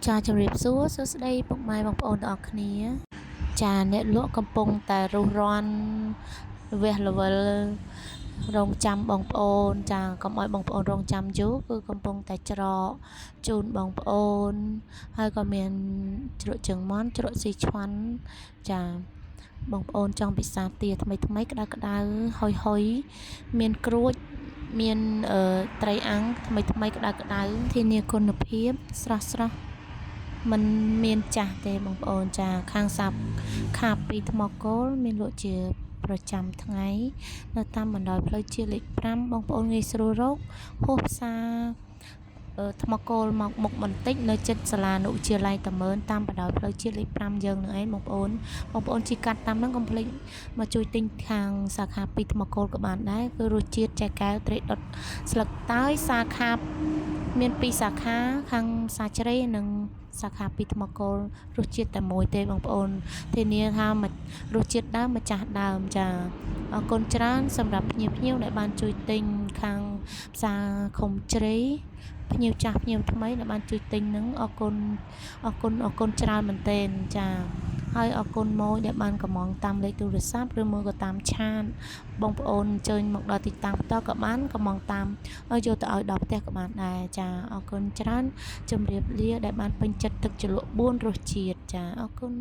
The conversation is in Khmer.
ចាជំរាបសួរសួស្តីពុកម៉ែបងប្អូនទាំងអស់គ្នាចាអ្នកលក់កំពុងតែរុះរាន់វះល្វិលរងចាំបងប្អូនចាកុំឲ្យបងប្អូនរងចាំយូរគឺកំពុងតែច្រកជូនបងប្អូនហើយក៏មានជ្រក់ជើងមាន់ជ្រក់ស៊ីឈ្វាន់ចាបងប្អូនចង់ពិសាទាថ្មីក្តៅហុយមានក្រួចមានត្រីអាំងថ្មីក្តៅធានាគុណភាពស្រស់มันមានចាស់ទេបងប្អូនចាខាងសាប់ខាបពីថ្មគោលមានលក់ជាប្រចាំថ្ងៃនៅតាមបណ្ដោយផ្លូវជាតិលេខ5បងប្អូនងាយស្រួលរកហួសផ្សារថ្មគោលមកមុខបន្តិចនៅជិតសាលានុវិទ្យាល័យតាម៉ឺនតាមបណ្ដោយផ្លូវជាតិលេខ5យើងនឹងឯងបងប្អូនជិះកាត់តាមហ្នឹងកុំភ្លេចមកជួយទិញខាងសាខាពីថ្មគោលក៏បានដែរគឺរសជាតិចែកកែវត្រីដុតស្លឹកតើយសាខាមាន2សាខាខាងសាជ្រេនិងសាខាពីថ្មគោលរសជាតិតែមួយទេបងប្អូនធានាថារសជាតិដើមម្ចាស់ដើមចាអរគុណច្រើនសម្រាប់ភ្ញៀវដែលបានជួយទិញខាងផ្សារឃុំជ្រៃភ្ញៀវចាស់ភ្ញៀវថ្មីដែលបានជួយទិញនឹងអរគុណច្រើនមែនទែនចាហើយអរគុណមួយដែលបានកំងតាមលេខទូរស័ព្ទឬមួយក៏តាមឆាតបងប្អូនអញ្ជើញមកដល់ទីតាំងផ្ទាល់ក៏បានកំងតាមយកទៅឲ្យដល់ផ្ទះក៏បានដែរចាអរគុណច្រើនជម្រាបលាដែលបានពេញចិត្តទឹកជ្រលក់4រសជាតិចាអរគុណ